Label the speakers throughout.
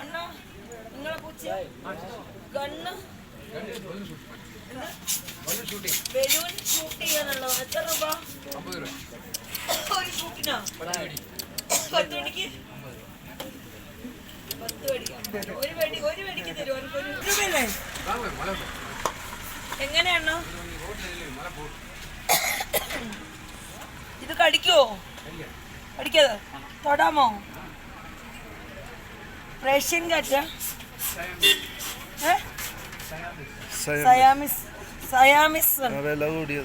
Speaker 1: അണ്ണാ നിങ്ങളെ പൂച്ച gun balloon shoot ചെയ്യാനുള്ളോ? എത്ര രൂപ?
Speaker 2: 50 രൂപ
Speaker 1: ഒരു ഷൂട്ടിനോ? 10 മണിക്ക് 10 മേടിക്കാം. ഒരു വെടിക്ക് തരുമോ? എനിക്കൊരു രൂപയല്ലേ? എങ്ങനെയാണോ ഇത്? കടിക്കുവോ? കടിക്കാതെ തൊടാമോ? റഷ്യൻ കാറ്റാ? സയാമിസ് വില കൂടി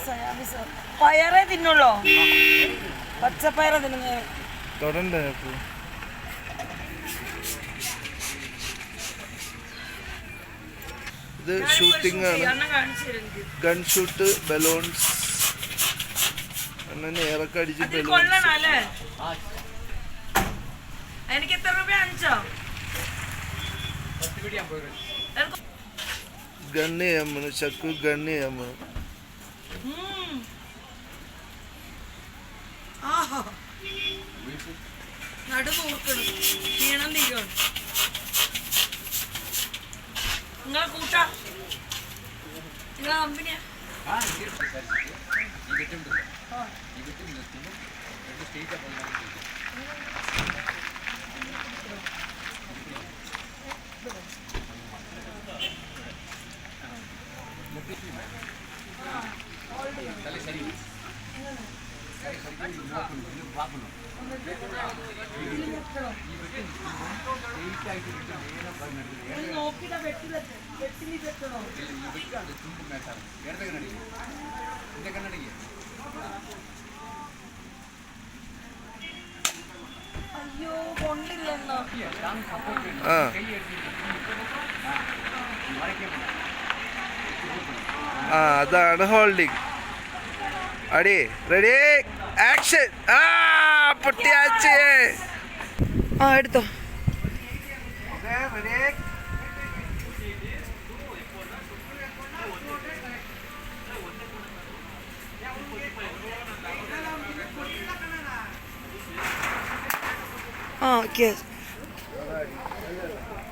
Speaker 1: സയാമിസ്. പയറേ തിന്നുള്ളോ? പച്ചപ്പയറ തിന്നുന്നേ തൊടണ്ടേ?
Speaker 3: ഇത് ഷൂട്ടിംഗ് ആണ്, ഗൺ ഷൂട്ട്, ബലൂൺസ് അങ്ങനെ ഏറൊക്കെ അടിച്ച്
Speaker 1: കൊള്ളണല്ലേ? എനിക്ക് എത്ര രൂപ? 5
Speaker 3: ഗണ്ണ് ചെയ്യാൻ പോണു. ചക്കു ഗണ്ണ് ചെയ്യാൻ പോണു.
Speaker 1: നടുനൂർക്കണം, ക്ഷീണം തീരുവാണ്. നിങ്ങളെ കൂട്ടാ? നിങ്ങളെ കമ്പനിയാ? അയ്യോ കൊണ്ടില്ലെന്നോ?
Speaker 3: അതാണ് ഹോൾഡിങ്. അടി റെഡി ആക്ഷൻ. പൊട്ടിയാച്ചേ.
Speaker 1: എടുത്തോ. ഓക്കെ.